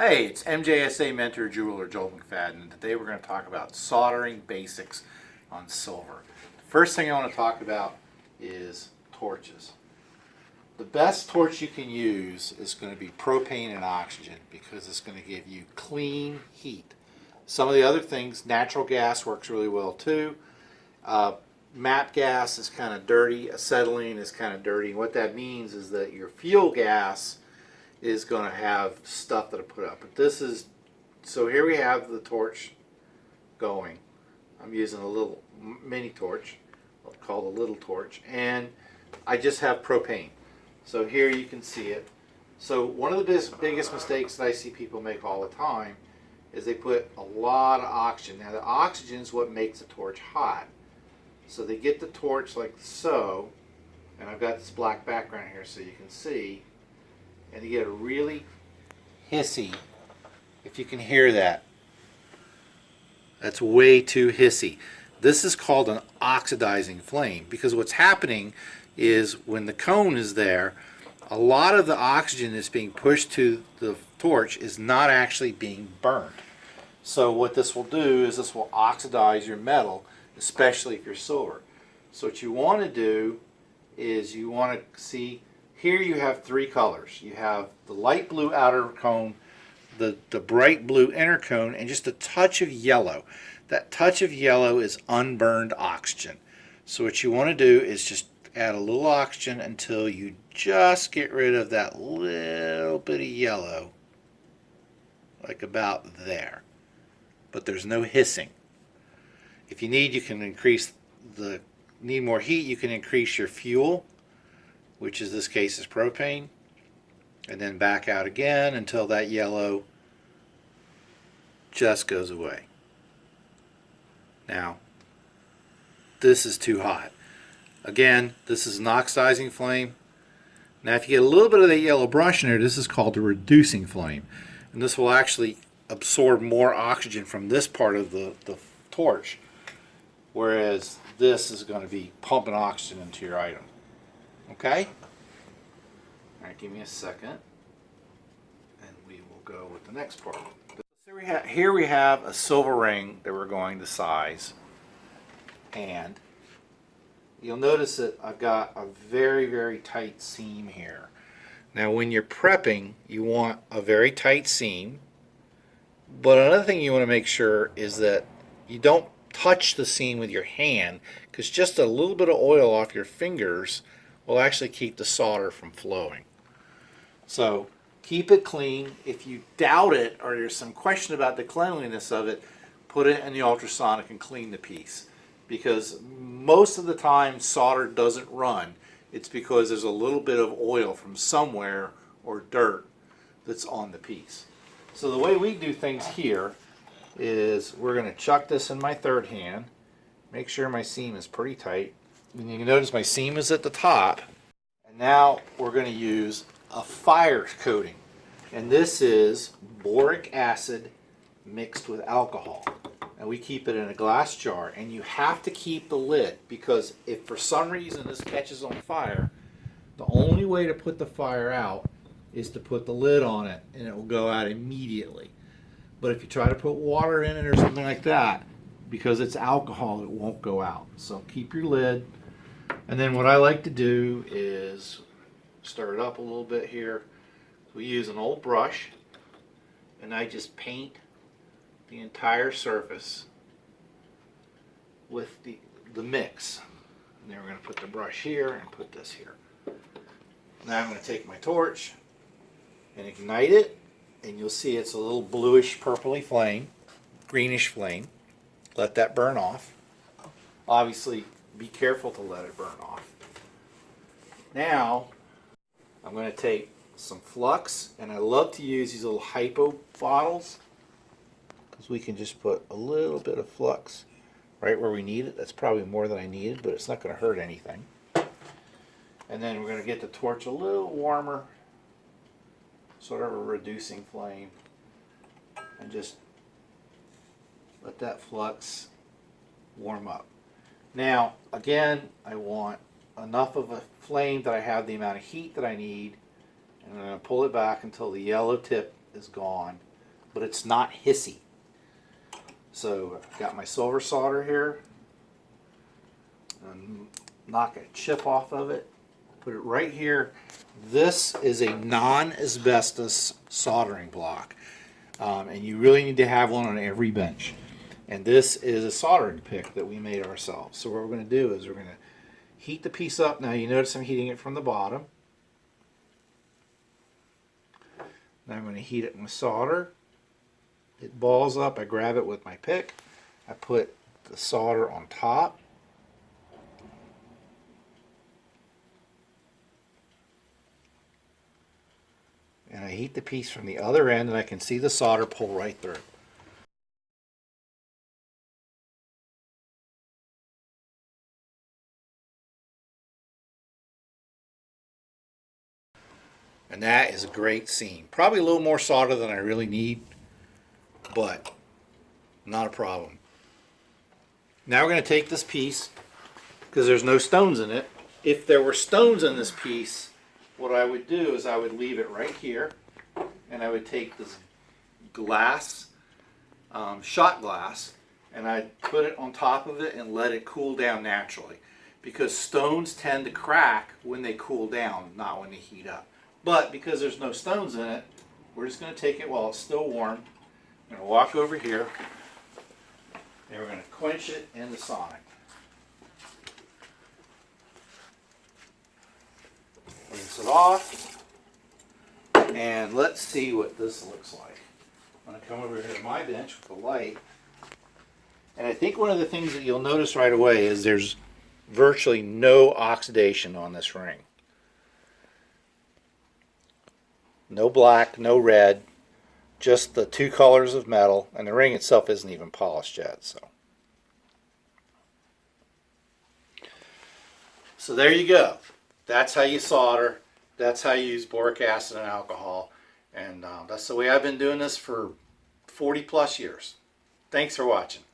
Hey, it's MJSA mentor jeweler Joel McFadden, and today we're going to talk about soldering basics on silver. The first thing I want to talk about is torches. The best torch you can use is going to be propane and oxygen because it's going to give you clean heat. Some of the other things, natural gas works really well too. MAP gas is kind of dirty, acetylene is kind of dirty. What that means is that your fuel gas is going to have stuff that I put up. But this is, so here we have the torch going. I'm using a little mini torch, called a little torch, and I just have propane. So here you can see it. So one of the biggest mistakes that I see people make all the time is they put a lot of oxygen. Now the oxygen is what makes the torch hot. So they get the torch like so, and I've got this black background here so you can see, and you get a really hissy, if you can hear that. That's way too hissy. This is called an oxidizing flame because what's happening is when the cone is there, a lot of the oxygen that's being pushed to the torch is not actually being burned. So what this will do is this will oxidize your metal, especially if you're silver. So what you want to do is you want to see, here you have three colors. You have the light blue outer cone, the bright blue inner cone, and just a touch of yellow. That touch of yellow is unburned oxygen. So what you want to do is just add a little oxygen until you just get rid of that little bit of yellow, like about there. But there's no hissing. If you need, you can need more heat, you can increase your fuel, which in this case is propane, and then back out again until that yellow just goes away. Now, this is too hot. Again, this is an oxidizing flame. Now, if you get a little bit of that yellow brush in there, this is called a reducing flame. And this will actually absorb more oxygen from this part of the torch, whereas this is going to be pumping oxygen into your item. Okay? All right, give me a second, and we will go with the next part. So here we have a silver ring that we're going to size, and you'll notice that I've got a very, very tight seam here. Now, when you're prepping, you want a very tight seam, but another thing you want to make sure is that you don't touch the seam with your hand, because just a little bit of oil off your fingers will actually keep the solder from flowing. So keep it clean. If you doubt it or there's some question about the cleanliness of it, put it in the ultrasonic and clean the piece. Because most of the time solder doesn't run. It's because there's a little bit of oil from somewhere or dirt that's on the piece. So the way we do things here is we're going to chuck this in my third hand. Make sure my seam is pretty tight. And you can notice my seam is at the top. And now we're going to use a fire coating. And this is boric acid mixed with alcohol. And we keep it in a glass jar. And you have to keep the lid, because if for some reason this catches on fire, the only way to put the fire out is to put the lid on it, and it will go out immediately. But if you try to put water in it or something like that, because it's alcohol, it won't go out. So keep your lid. And then what I like to do is stir it up a little bit here. We use an old brush, and I just paint the entire surface with the mix. And then we're going to put the brush here and put this here. Now I'm going to take my torch and ignite it, and you'll see it's a little bluish purpley flame, greenish flame. Let that burn off. Obviously, be careful to let it burn off. Now, I'm going to take some flux, and I love to use these little hypo bottles, because we can just put a little bit of flux right where we need it. That's probably more than I needed, but it's not going to hurt anything. And then we're going to get the torch a little warmer, sort of a reducing flame, and just let that flux warm up. Now, again, I want enough of a flame that I have the amount of heat that I need, and I'm going to pull it back until the yellow tip is gone. but it's not hissy. So I've got my silver solder here. Knock a chip off of it. Put it right here. This is a non-asbestos soldering block. And you really need to have one on every bench. And this is a soldering pick that we made ourselves. So what we're going to do is we're going to heat the piece up. Now you notice I'm heating it from the bottom. Now I'm going to heat it with solder. It balls up. I grab it with my pick. I put the solder on top. And I heat the piece from the other end, and I can see the solder pull right through. And that is a great seam. Probably a little more solder than I really need, but not a problem. Now we're going to take this piece, because there's no stones in it. If there were stones in this piece, what I would do is I would leave it right here, and I would take this glass, shot glass, and I'd put it on top of it and let it cool down naturally. Because stones tend to crack when they cool down, not when they heat up. But because there's no stones in it, we're just going to take it while it's still warm. I'm going to walk over here, and we're going to quench it in the sonic. Rinse it off, and let's see what this looks like. I'm going to come over here to my bench with the light, and I think one of the things that you'll notice right away is there's virtually no oxidation on this ring. No black, no red, just the two colors of metal, and the ring itself isn't even polished yet. So there you go. That's how you solder. That's how you use boric acid and alcohol. And that's the way I've been doing this for 40 plus years. Thanks for watching.